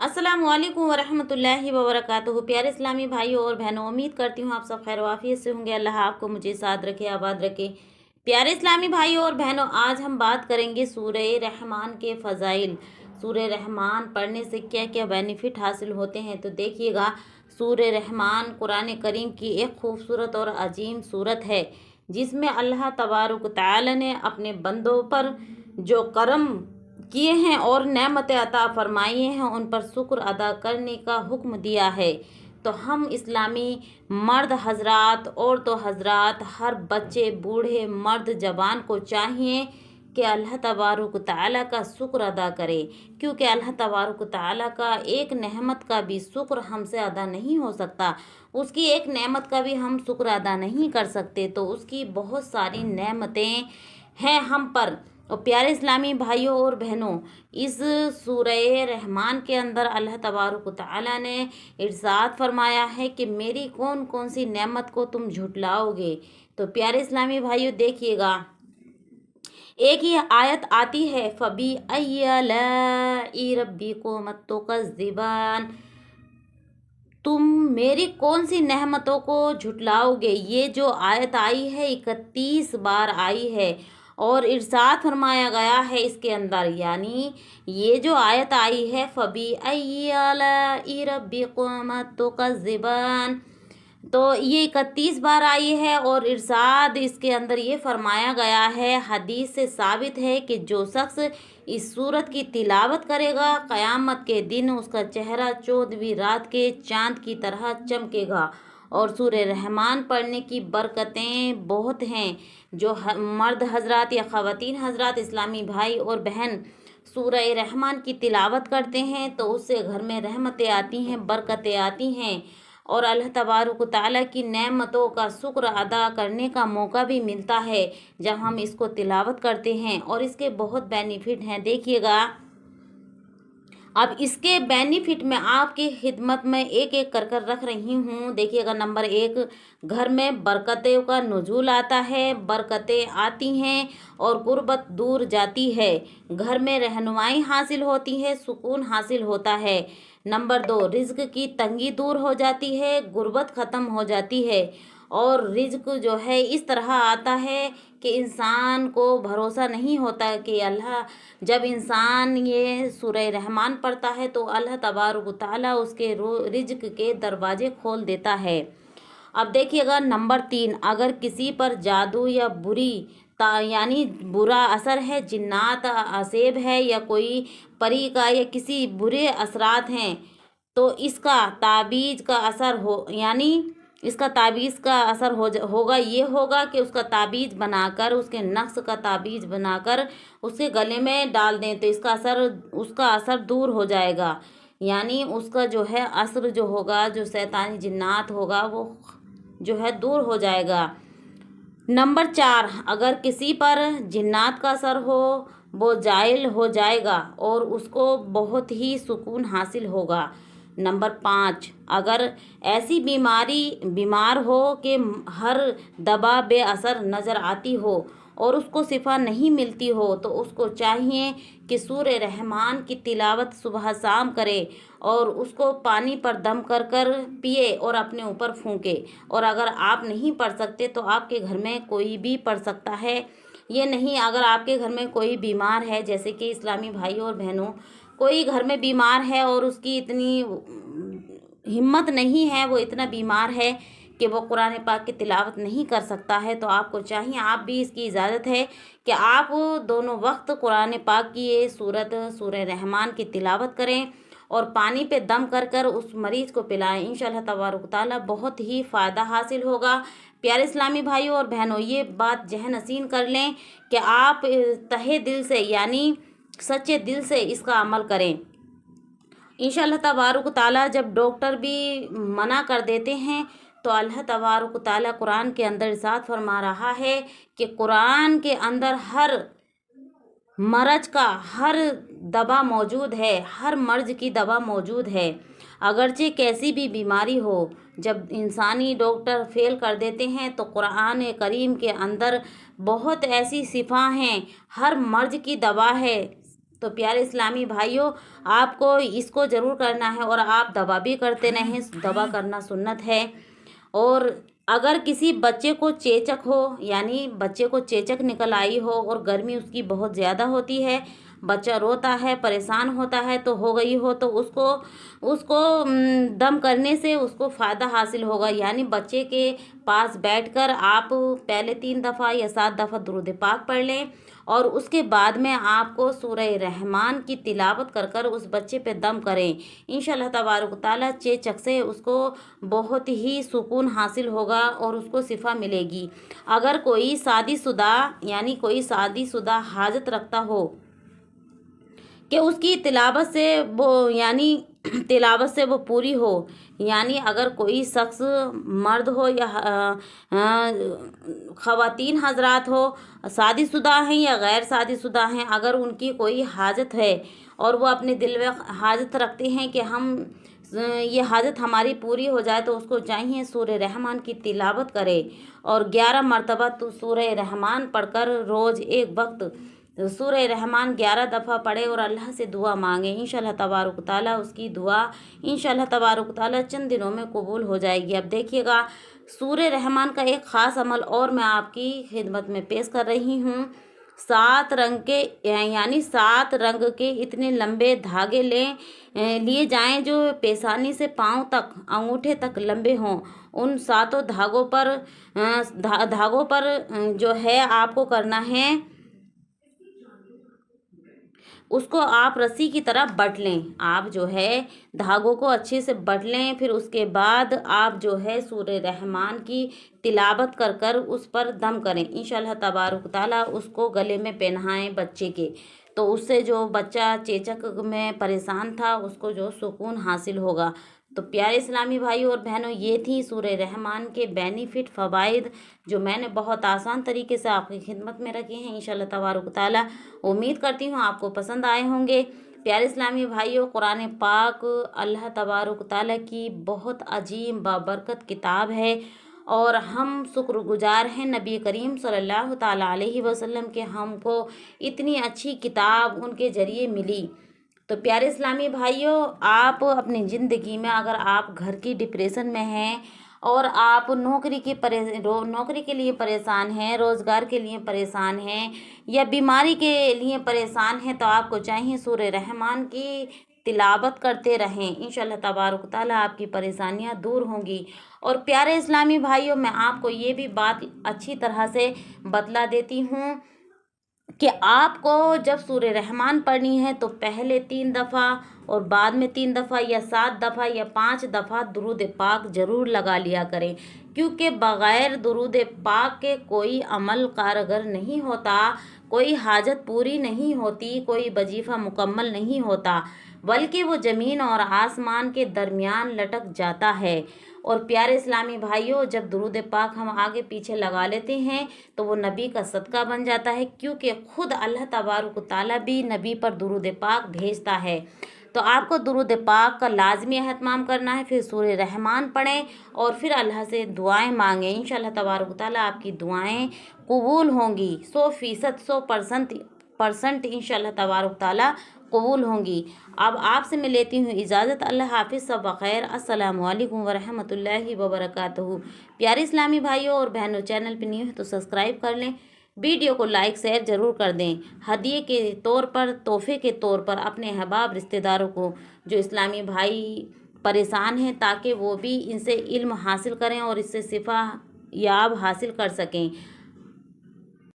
अस्सलामु अलैकुम वरहमतुल्लाहि वबरकातुहू। प्यारे इस्लामी भाइयों और बहनों, उम्मीद करती हूँ आप सब खैर वाफियत से होंगे। अल्लाह आपको मुझे साथ रखे, आबाद रखे। प्यारे इस्लामी भाइयों और बहनों, आज हम बात करेंगे सूरह रहमान के फ़ज़ाइल। सूरह रहमान पढ़ने से क्या क्या बेनिफिट हासिल होते हैं, तो देखिएगा। सूरह रहमान कुरान करीम की एक खूबसूरत और अजीम सूरत है, जिसमें अल्लाह तबारक तआला ने अपने बंदों पर जो करम किए हैं और नेमतें अता फरमाई हैं, उन पर शुक्र अदा करने का हुक्म दिया है। तो हम इस्लामी मर्द हजरात, औरतों हजरात, हर बच्चे, बूढ़े, मर्द, जवान को चाहिए कि अल्लाह तबारक तआला का शुक्र अदा करे, क्योंकि अल्लाह तबारक तआला का एक नेमत का भी शुक्र हमसे अदा नहीं हो सकता। उसकी एक नेमत का भी हम शुक्र अदा नहीं कर सकते। तो उसकी बहुत सारी नेमतें हैं हम पर। और प्यारे इस्लामी भाइयों और बहनों, इस सूरह रहमान के अंदर अल्लाह तबारक तआला ने इरशाद फरमाया है कि मेरी कौन कौन सी नेमत को तुम झुटलाओगे। तो प्यारे इस्लामी भाइयों देखिएगा, एक ही आयत आती है, फ़बी अय्यि आलाइ रब्बिकुम तुकज़्ज़िबान, तुम मेरी कौन सी नेमतों को झुटलाओगे। ये जो आयत आई है 31 बार आई है, और इरशाद फरमाया गया है इसके अंदर, यानी ये जो आयत आई है, फ़बी अय्यि आलाइ रब्बिकुम तुकज़्ज़िबान, तो ये 31 बार आई है। और इरशाद इसके अंदर ये फरमाया गया है, हदीस से साबित है कि जो शख्स इस सूरत की तिलावत करेगा, क़यामत के दिन उसका चेहरा 14वीं रात के चाँद की तरह चमकेगा। और सूरह रहमान पढ़ने की बरकतें बहुत हैं। जो मर्द हजरात या ख़वातीन हजरात, इस्लामी भाई और बहन सूरह रहमान की तिलावत करते हैं, तो उससे घर में रहमतें आती हैं, बरकतें आती हैं, और अल्लाह तबारक तआला की नेमतों का शुक्र अदा करने का मौका भी मिलता है जब हम इसको तिलावत करते हैं। और इसके बहुत बेनिफिट हैं, देखिएगा। अब इसके बेनिफिट में आपकी खिदमत में एक एक कर कर रख रही हूँ। देखिएगा, नंबर 1, घर में बरकतों का नुज़ूल आता है, बरकतें आती हैं और गुर्बत दूर जाती है। घर में रहनुमाई हासिल होती है, सुकून हासिल होता है। नंबर 2, रिज़्क की तंगी दूर हो जाती है, गुर्बत ख़त्म हो जाती है। और रिज़्क जो है इस तरह आता है कि इंसान को भरोसा नहीं होता कि अल्लाह, जब इंसान ये सूरह रहमान पढ़ता है तो अल्लाह तबारक तआला उसके रिज़्क के दरवाज़े खोल देता है। अब देखिएगा, नंबर 3, अगर किसी पर जादू या यानी बुरा असर है, जिन्नात असेब है, या कोई परी का या किसी बुरे असरात हैं, तो इसका ताबीज़ का असर हो, यानी इसका ताबीज़ का असर होगा, ये होगा कि उसका ताबीज़ बनाकर, उसके नक्श का ताबीज़ बनाकर उसके गले में डाल दें, तो उसका असर दूर हो जाएगा। यानी उसका जो है असर जो होगा, जो शैतानी जिन्नात होगा, वो जो है दूर हो जाएगा। नंबर 4, अगर किसी पर जिन्नात का असर हो, वो जाइल हो जाएगा और उसको बहुत ही सुकून हासिल होगा। नंबर 5, अगर ऐसी बीमार हो कि हर दवा बेअसर नज़र आती हो और उसको शिफा नहीं मिलती हो, तो उसको चाहिए कि सूरह रहमान की तिलावत सुबह शाम करे और उसको पानी पर दम कर कर पिए और अपने ऊपर फूंके। और अगर आप नहीं पढ़ सकते तो आपके घर में कोई भी पढ़ सकता है। ये नहीं, अगर आपके घर में कोई बीमार है, जैसे कि इस्लामी भाइयों और बहनों, कोई घर में बीमार है और उसकी इतनी हिम्मत नहीं है, वो इतना बीमार है कि वो कुरान पाक की तिलावत नहीं कर सकता है, तो आपको चाहिए, आप भी इसकी इजाज़त है कि आप दोनों वक्त कुरान पाक की ये सूरह रहमान की तिलावत करें और पानी पे दम कर कर उस मरीज़ को पिलाएं। इंशाअल्लाह तबारक तआला बहुत ही फ़ायदा हासिल होगा। प्यारे इस्लामी भाइयों और बहनों, ये बात जहन नसीन कर लें कि आप तहे दिल से, यानी सच्चे दिल से इसका अमल करें। इंशाअल्लाह तबारक तआला जब डॉक्टर भी मना कर देते हैं, तो अल्लाह तबारक तआला कुरान के अंदर इरशाद फरमा रहा है कि कुरान के अंदर हर मर्ज का हर दवा मौजूद है, हर मर्ज की दवा मौजूद है। अगरचे कैसी भी बीमारी हो, जब इंसानी डॉक्टर फेल कर देते हैं, तो कुरान करीम के अंदर बहुत ऐसी शिफा हैं, हर मर्ज की दवा है। तो प्यारे इस्लामी भाइयों, आपको इसको ज़रूर करना है और आप दवा भी करते रहें, दवा करना सुन्नत है। और अगर किसी बच्चे को चेचक हो, यानी बच्चे को चेचक निकल आई हो और गर्मी उसकी बहुत ज़्यादा होती है, बच्चा रोता है, परेशान होता है, तो हो गई हो, तो उसको उसको दम करने से उसको फ़ायदा हासिल होगा। यानी बच्चे के पास बैठकर आप पहले 3 दफ़ा या 7 दफ़ा दुरूद पाक पढ़ लें और उसके बाद में आपको सूरह रहमान की तिलावत कर कर उस बच्चे पे दम करें। इंशाअल्लाह तबारक ताला चेचक से उसको बहुत ही सुकून हासिल होगा और उसको शिफा मिलेगी। अगर कोई शादीशुदा यानी कोई शादीशुदा हाजत रखता हो कि उसकी तिलावत से वो यानी तिलावत से वो पूरी हो, यानी अगर कोई शख्स मर्द हो या ख़वातीन हजरात हो, शादीशुदा हैं या गैर शादीशुदा हैं, अगर उनकी कोई हाजत है और वो अपने दिल में हाजत रखते हैं कि हम ये हाजत हमारी पूरी हो जाए, तो उसको चाहिए सूरह रहमान की तिलावत करे और 11 मरतबा तो सूरह रहमान पढ़कर रोज़ एक वक्त सूरह रहमान 11 दफ़ा पढ़े और अल्लाह से दुआ मांगे। इंशाअल्लाह तबारक ताला उसकी दुआ इंशाअल्लाह तबारक ताला चंद दिनों में कबूल हो जाएगी। अब देखिएगा, सूरह रहमान का एक ख़ास अमल और मैं आपकी खिदमत में पेश कर रही हूँ। 7 रंग के यानी 7 रंग के इतने लंबे धागे लिए जाएं जो पेशानी से पाँव तक, अंगूठे तक लंबे हों। उन 7 धागों पर जो है आपको करना है, उसको आप रस्सी की तरह बट लें। आप जो है धागों को अच्छे से बट लें, फिर उसके बाद आप जो है सूरह रहमान की तिलावत कर कर उस पर दम करें। इंशाअल्लाह तबारक ताला उसको गले में पहनाएं बच्चे के, तो उससे जो बच्चा चेचक में परेशान था उसको जो सुकून हासिल होगा। तो प्यारे इस्लामी भाइयों और बहनों, ये थी सूरह रहमान के बेनिफिट फ़वाइद जो मैंने बहुत आसान तरीके से आपकी खिदमत में रखे हैं। इंशाअल्लाह तबारक ताला उम्मीद करती हूँ आपको पसंद आए होंगे। प्यारे इस्लामी भाइयों, कुरान पाक अल्लाह तबारक ताला की बहुत अजीम बाबरकत किताब है और हम शुक्रगुजार हैं नबी करीम सल्लल्लाहु ताला अलैहि वसल्लम के, हमको इतनी अच्छी किताब उनके ज़रिए मिली। तो प्यारे इस्लामी भाइयों, आप अपनी ज़िंदगी में अगर आप घर की डिप्रेशन में हैं और आप नौकरी के लिए परेशान हैं, रोज़गार के लिए परेशान हैं या बीमारी के लिए परेशान हैं, तो आपको चाहिए सूरह रहमान की तिलावत करते रहें। इंशाअल्लाह तबारक ताला आपकी परेशानियां दूर होंगी। और प्यारे इस्लामी भाइयों, मैं आपको ये भी बात अच्छी तरह से बतला देती हूँ कि आपको जब सूरह रहमान पढ़नी है तो पहले 3 दफ़ा और बाद में 3 दफ़ा या 7 दफ़ा या 5 दफ़ा दुरूद पाक ज़रूर लगा लिया करें, क्योंकि बग़ैर दुरूद पाक के कोई अमल कारगर नहीं होता, कोई हाजत पूरी नहीं होती, कोई वजीफ़ा मुकम्मल नहीं होता, बल्कि वो ज़मीन और आसमान के दरमियान लटक जाता है। और प्यारे इस्लामी भाइयों, जब दुरूद पाक हम आगे पीछे लगा लेते हैं तो वो नबी का सदका बन जाता है, क्योंकि खुद अल्लाह तबारक ताला भी नबी पर दुरूद पाक भेजता है। तो आपको दुरूद पाक का लाजमी एहतमाम करना है, फिर सूरह रहमान पढ़ें और फिर अल्लाह से दुआएं मांगें। इंशाअल्लाह तबारक ताला आपकी दुआएं कबूल होंगी, 100% इंशाअल्लाह तबारक ताला कबूल होंगी। अब आपसे मैं लेती हूँ इजाज़त। अल्लाह हाफिज़, सब बख़ैर। अस्सलामु अलैकुम वरहमतुल्लाहि वबरकातुहू। प्यारे इस्लामी भाइयों और बहनों, चैनल पर न्यू है तो सब्सक्राइब कर लें, वीडियो को लाइक शेयर ज़रूर कर दें। हदिये के तौर पर, तोहफे के तौर पर अपने अहबाब रिश्तेदारों को जो इस्लामी भाई परेशान हैं, ताकि वो भी इनसे इल्म हासिल करें और इससे शिफा याब हासिल कर सकें।